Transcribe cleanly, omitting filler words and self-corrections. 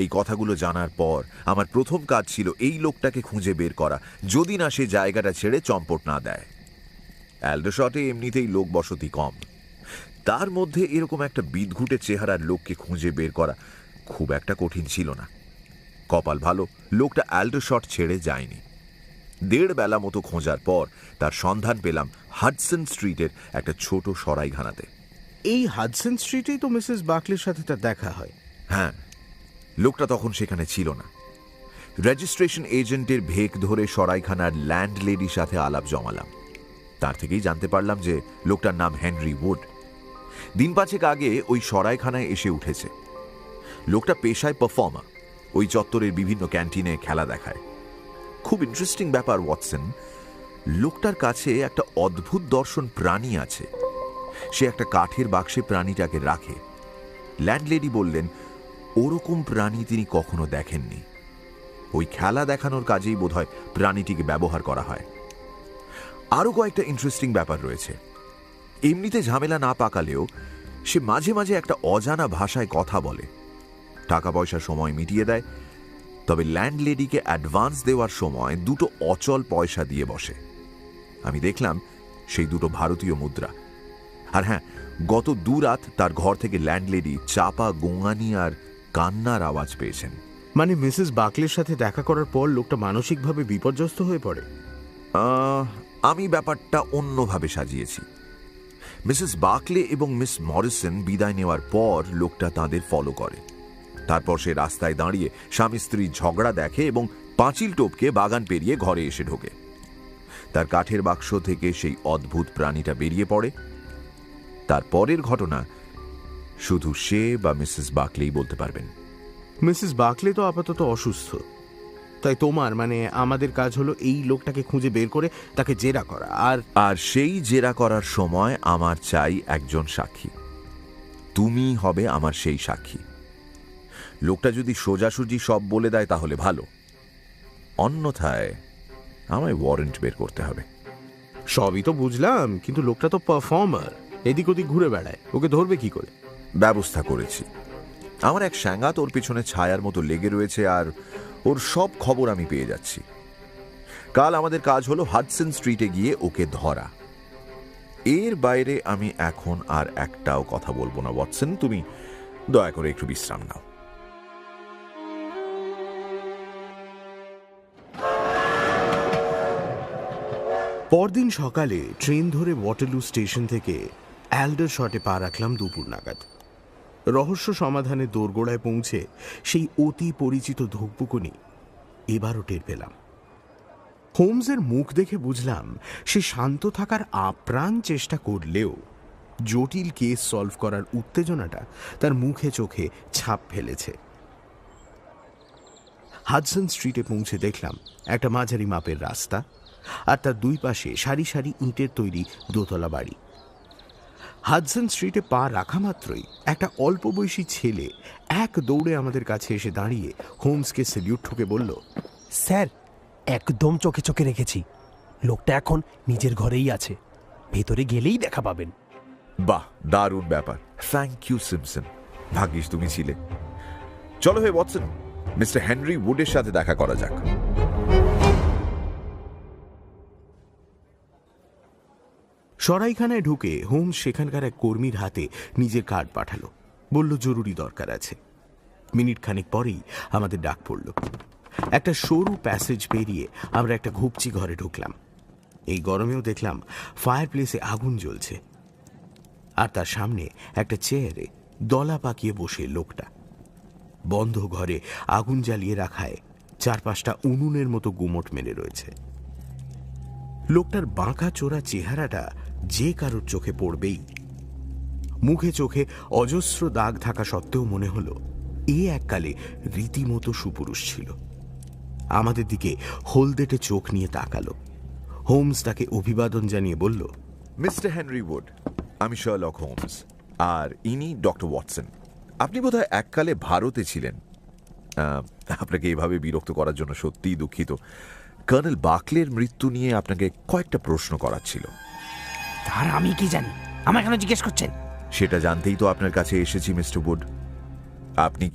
এই কথাগুলো জানার পর আমার প্রথম কাজ ছিল এই লোকটাকে খুঁজে বের করা, যদি না সে জায়গাটা ছেড়ে চম্পট না দেয়। অ্যালডারশটে এমনিতেই লোক বসতি কম, তার মধ্যে এরকম একটা বিদঘুটে চেহারার লোককে খুঁজে বের করা খুব একটা কঠিন ছিল না। কপাল ভালো, লোকটা অ্যালডারশট ছেড়ে যায়নি। 1.5 বেলা মতো খোঁজার পর তার সন্ধান পেলাম হাডসন স্ট্রিটের একটা ছোট সরাইখানাতে। এই হাডসন স্ট্রিটেই তো মিসেস বাকলির সাথে তার দেখা হয়। হ্যাঁ, লোকটা তখন সেখানে ছিল না। রেজিস্ট্রেশন এজেন্টের ভেক ধরে সরাইখানার ল্যান্ডলেডির সাথে আলাপ জমালাম। তার থেকেই জানতে পারলাম যে লোকটার নাম হেনরি উড। 5 দিন আগে ওই সরাইখানায় এসে উঠেছে। লোকটা পেশায় পারফর্মার, ওই চত্বরের বিভিন্ন ক্যান্টিনে খেলা দেখায়। খুব ইন্টারেস্টিং ব্যাপার ওয়াটসন, লোকটার কাছে একটা অদ্ভুত দর্শন প্রাণী আছে। সে একটা কাঠের বাক্সে প্রাণীটাকে রাখে। ল্যান্ডলেডি বললেন ওরকম প্রাণী তিনি কখনো দেখেননি। ওই খেলা দেখানোর কাজেই বোধহয় প্রাণীটিকে ব্যবহার করা হয়। আরও কয়েকটা ইন্টারেস্টিং ব্যাপার রয়েছে। এমনিতে ঝামেলা না পাকালেও সে মাঝে মাঝে একটা অজানা ভাষায় কথা বলে। টাকা পয়সা সময় মিটিয়ে দেয়, তবে ল্যান্ডলেডিকে অ্যাডভান্স দেওয়ার সময় 2 অচল পয়সা দিয়ে বসে। আমি দেখলাম সেই 2 ভারতীয় মুদ্রা। আর হ্যাঁ, গত 2 রাত তার ঘর থেকে ল্যান্ডলেডি চাপা গোঙানি আর কান্নার আওয়াজ পেয়েছেন। মানে মিসেস বাকলির সাথে দেখা করার পর লোকটা মানসিকভাবে বিপর্যস্ত হয়ে পড়ে? আমি ব্যাপারটা অন্যভাবে সাজিয়েছি। মিসেস বাকলে এবং মিস মরিসন বিদায় নেওয়ার পর লোকটা তাদের ফলো করে। তারপর সে রাস্তায় দাঁড়িয়ে স্বামী স্ত্রীর ঝগড়া দেখে এবং পাঁচিল টপকে বাগান পেরিয়ে ঘরে এসে ঢোকে। তার কাঠের বাক্স থেকে সেই অদ্ভুত প্রাণীটা বেরিয়ে পড়ে। তার পরের ঘটনা শুধু সে বা মিসেস বাকলেই বলতে পারবেন। মিসেস বাকলে তো আপাতত অসুস্থ, তাই তোমার মানে আমাদের কাজ হলো এই লোকটাকে খুঁজে বের করে তাকে জেরা করা। আর সেই জেরা করার সময় আমার চাই একজন সাক্ষী। তুমি হবে আমার সেই সাক্ষী। লোকটা যদি সোজাসুজি সব বলে দেয় তাহলে ভালো, অন্যথায় আমায় ওয়ারেন্ট বের করতে হবে। সবই তো বুঝলাম, কিন্তু লোকটা তো পারফর্মার, এদিক ওদিক ঘুরে বেড়ায়, ওকে ধরবে কি করে? ব্যবস্থা করেছি। আমার এক সাঙ্গাত ওর পিছনে ছায়ার মতো লেগে রয়েছে, আর ওর সব খবর আমি পেয়ে যাচ্ছি। কাল আমাদের কাজ হলো হাডসন স্ট্রিটে গিয়ে ওকে ধরা। এর বাইরে আমি এখন আর একটাও কথা বলবো না ওয়াটসন, তুমি দয়া করে একটু বিশ্রাম নাও। পরদিন সকালে ট্রেন ধরে ওয়াটারলু স্টেশন থেকে অ্যালডারশটে পা রাখলাম দুপুর নাগাদ। রহস্য সমাধানে দোরগোড়ায় পৌঁছে সেই অতি পরিচিত ধুকপুকুনি এবারও টের পেলাম। হোমসের মুখ দেখে বুঝলাম সে শান্ত থাকার আপ্রাণ চেষ্টা করলেও জটিল কেস সলভ করার উত্তেজনাটা তার মুখে চোখে ছাপ ফেলেছে। হাডসন স্ট্রিটে পৌঁছে দেখলাম একটা মাঝারি মাপের রাস্তা, আর তার 2 পাশে সারি সারি ইটের তৈরি দোতলা বাড়ি। হাডসন স্ট্রিটে পা রাখা মাত্রই একটা অল্প বয়সী ছেলে এক দৌড়ে আমাদের কাছে এসে দাঁড়িয়ে হোমসকে সেলিউট ঠুকে বলল, স্যার, একদম চোখে চোখে রেখেছি। লোকটা এখন নিজের ঘরেই আছে, ভেতরে গেলেই দেখা পাবেন। বাহ, দারুণ ব্যাপার। থ্যাংক ইউ সিমসন, ভাগ্যিস তুমি ছিলে। চলো হে ওয়াটসন, মিস্টার হেনরি উডের সাথে দেখা করা যাক। সরাইখানায় ঢুকে হোমস সেখানকার এক কর্মীর হাতে নিজের কার্ড পাঠালো, বলল জরুরি দরকার আছে। মিনিট খানিক পরেই আমাদের ডাক পড়ল। একটা সরু প্যাসেজ পেরিয়ে আমরা একটা ঘুপচি ঘরে ঢুকলাম। এই গরমেও দেখলাম ফায়ার প্লেসে আগুন জ্বলছে, আর তার সামনে একটা চেয়ারে দলা পাকিয়ে বসে লোকটা। বন্ধ ঘরে আগুন জ্বালিয়ে রাখায় 4-5টা উনুনের মতো গুমট মেরে রয়েছে। লোকটার বাঁকা চোরা চেহারাটা যে কারোর চোখে পড়বেই। মুখে চোখে অজস্র দাগ থাকা সত্ত্বেও মনে হলো এ এককালে রীতিমতো সুপুরুষ ছিল। আমাদের দিকে হলদেটে চোখ নিয়ে তাকালো। হোমস তাকে অভিবাদন জানিয়ে বলল, মিস্টার হেনরি উড, আমি শার্লক হোমস, আর ইনি ডক্টর ওয়াটসন। আপনি বোধহয় এককালে ভারতে ছিলেন। আপনাকে এভাবে বিরক্ত করার জন্য সত্যিই দুঃখিত। কর্নেল বাকলের মৃত্যু নিয়ে আপনাকে কয়েকটা প্রশ্ন করার ছিল। আর আমি কি জানি? আমায় কেন জিজ্ঞেস করছেন? সেটা জানতেই তো আপনার কাছে এসেছি মিস্টার উড। আপনি